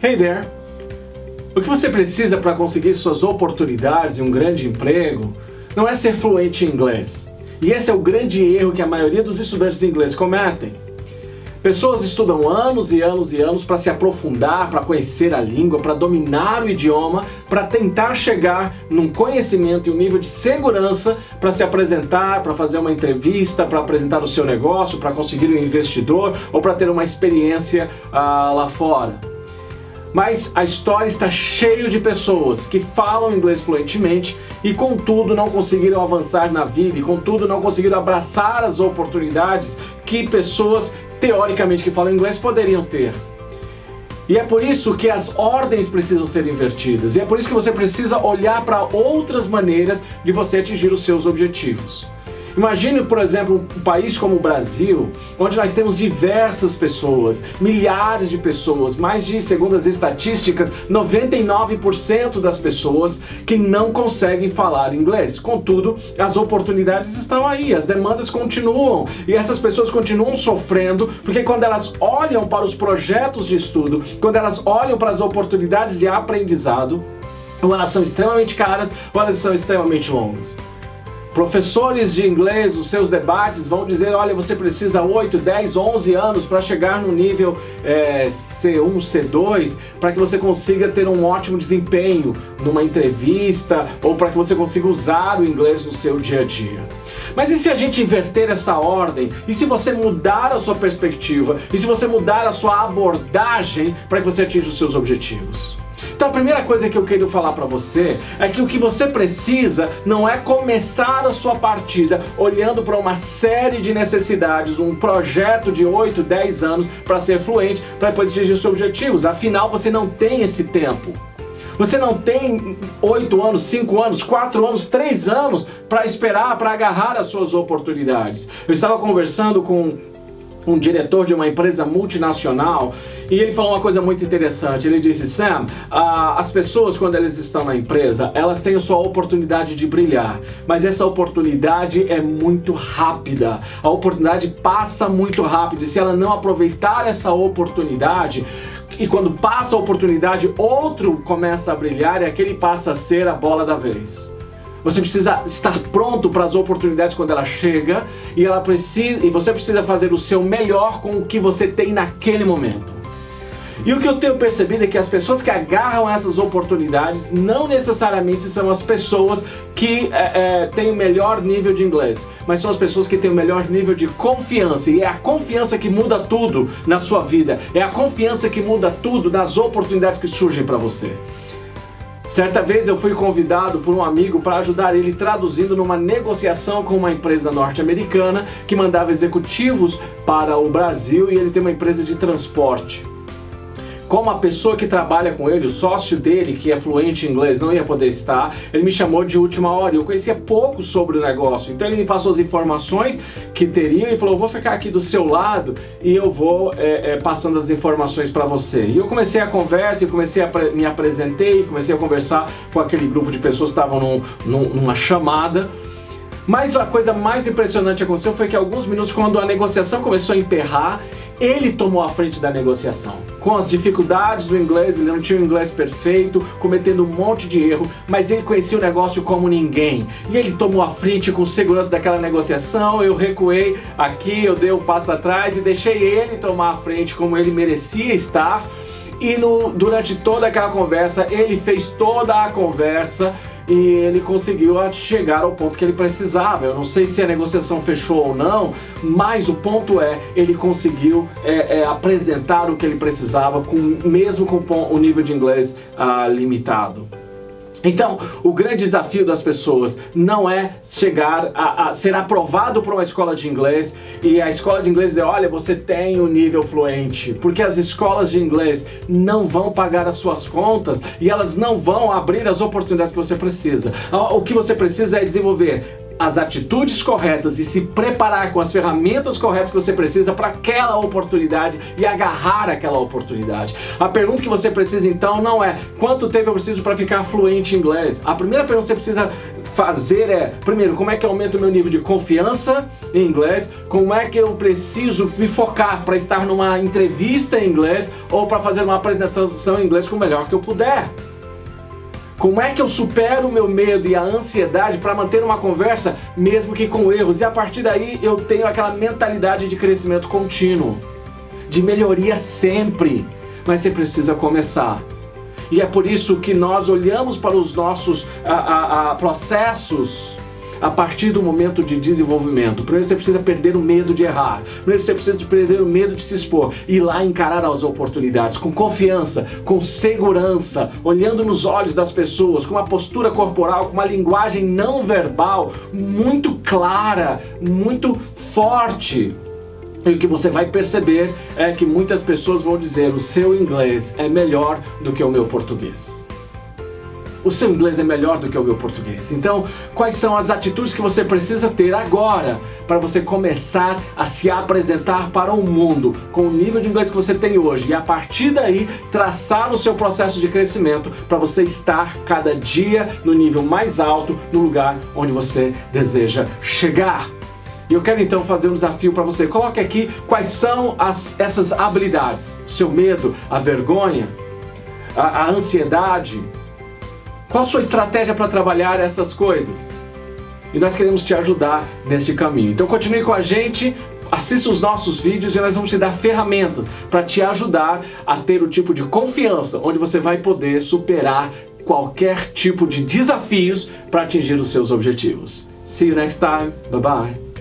Hey there! O que você precisa para conseguir suas oportunidades e um grande emprego não é ser fluente em inglês. E esse é o grande erro que a maioria dos estudantes de inglês cometem. Pessoas estudam anos e anos e anos para se aprofundar, para conhecer a língua, para dominar o idioma, para tentar chegar num conhecimento e um nível de segurança para se apresentar, para fazer uma entrevista, para apresentar o seu negócio, para conseguir um investidor ou para ter uma experiência lá fora. Mas a história está cheia de pessoas que falam inglês fluentemente e contudo não conseguiram avançar na vida e contudo não conseguiram abraçar as oportunidades que pessoas teoricamente que falam inglês poderiam ter. E é por isso que as ordens precisam ser invertidas. E é por isso que você precisa olhar para outras maneiras de você atingir os seus objetivos. Imagine, por exemplo, um país como o Brasil, onde nós temos diversas pessoas, milhares de pessoas, mais de, segundo as estatísticas, 99% das pessoas que não conseguem falar inglês. Contudo, as oportunidades estão aí, as demandas continuam e essas pessoas continuam sofrendo, porque quando elas olham para os projetos de estudo, quando elas olham para as oportunidades de aprendizado, ou elas são extremamente caras, ou elas são extremamente longas. Professores de inglês, os seus debates vão dizer, olha, você precisa 8, 10, 11 anos para chegar no nível C1, C2, para que você consiga ter um ótimo desempenho numa entrevista ou para que você consiga usar o inglês no seu dia a dia. Mas e se a gente inverter essa ordem? E se você mudar a sua perspectiva? E se você mudar a sua abordagem para que você atinja os seus objetivos? Então a primeira coisa que eu quero falar para você é que o que você precisa não é começar a sua partida olhando para uma série de necessidades, um projeto de 8, 10 anos para ser fluente, para depois atingir os seus objetivos. Afinal, você não tem esse tempo. Você não tem 8 anos, 5 anos, 4 anos, 3 anos para esperar, para agarrar as suas oportunidades. Eu estava conversando com um diretor de uma empresa multinacional e ele falou uma coisa muito interessante. Ele disse, Sam, as pessoas quando elas estão na empresa, elas têm a sua oportunidade de brilhar, mas essa oportunidade é muito rápida, a oportunidade passa muito rápido e se ela não aproveitar essa oportunidade, e quando passa a oportunidade, outro começa a brilhar e aquele passa a ser a bola da vez. Você precisa estar pronto para as oportunidades quando ela chega e você precisa fazer o seu melhor com o que você tem naquele momento. E o que eu tenho percebido é que as pessoas que agarram essas oportunidades não necessariamente são as pessoas que têm o melhor nível de inglês, mas são as pessoas que têm o melhor nível de confiança. E é a confiança que muda tudo na sua vida, é a confiança que muda tudo nas oportunidades que surgem para você. Certa vez eu fui convidado por um amigo para ajudar ele traduzindo numa negociação com uma empresa norte-americana que mandava executivos para o Brasil e ele tem uma empresa de transporte. Como a pessoa que trabalha com ele, o sócio dele, que é fluente em inglês, não ia poder estar, ele me chamou de última hora e eu conhecia pouco sobre o negócio. Então ele me passou as informações que teria e falou, eu vou ficar aqui do seu lado e eu vou passando as informações para você. E eu comecei a conversa, me apresentei, comecei a conversar com aquele grupo de pessoas que estavam numa chamada. Mas a coisa mais impressionante que aconteceu foi que alguns minutos, quando a negociação começou a emperrar, ele tomou a frente da negociação. Com as dificuldades do inglês, ele não tinha o inglês perfeito, cometendo um monte de erro, mas ele conhecia o negócio como ninguém. E ele tomou a frente com segurança daquela negociação, eu recuei aqui, eu dei um passo atrás e deixei ele tomar a frente como ele merecia estar. E durante toda aquela conversa, ele fez toda a conversa e ele conseguiu chegar ao ponto que ele precisava. Eu não sei se a negociação fechou ou não, mas o ponto é, ele conseguiu apresentar o que ele precisava, mesmo com o nível de inglês limitado. Então, o grande desafio das pessoas não é chegar a ser aprovado por uma escola de inglês e a escola de inglês dizer, olha, você tem um nível fluente, porque as escolas de inglês não vão pagar as suas contas e elas não vão abrir as oportunidades que você precisa. O que você precisa é desenvolver as atitudes corretas e se preparar com as ferramentas corretas que você precisa para aquela oportunidade e agarrar aquela oportunidade. A pergunta que você precisa então não é quanto tempo eu preciso para ficar fluente em inglês. A primeira pergunta que você precisa fazer é, primeiro, como é que eu aumento o meu nível de confiança em inglês? Como é que eu preciso me focar para estar numa entrevista em inglês ou para fazer uma apresentação em inglês com o melhor que eu puder? Como é que eu supero o meu medo e a ansiedade para manter uma conversa, mesmo que com erros? E a partir daí eu tenho aquela mentalidade de crescimento contínuo, de melhoria sempre. Mas você precisa começar. E é por isso que nós olhamos para os nossos processos a partir do momento de desenvolvimento. Primeiro você precisa perder o medo de errar. Primeiro você precisa perder o medo de se expor. Ir lá encarar as oportunidades com confiança, com segurança, olhando nos olhos das pessoas, com uma postura corporal, com uma linguagem não verbal muito clara, muito forte. E o que você vai perceber é que muitas pessoas vão dizer: o seu inglês é melhor do que o meu português. O seu inglês é melhor do que o meu português. Então, quais são as atitudes que você precisa ter agora para você começar a se apresentar para o mundo com o nível de inglês que você tem hoje e a partir daí traçar o seu processo de crescimento para você estar cada dia no nível mais alto, no lugar onde você deseja chegar? E eu quero então fazer um desafio para você. Coloque aqui quais são essas habilidades. O seu medo, a vergonha, a ansiedade. Qual a sua estratégia para trabalhar essas coisas? E nós queremos te ajudar neste caminho. Então continue com a gente, assista os nossos vídeos e nós vamos te dar ferramentas para te ajudar a ter o tipo de confiança onde você vai poder superar qualquer tipo de desafios para atingir os seus objetivos. See you next time. Bye bye.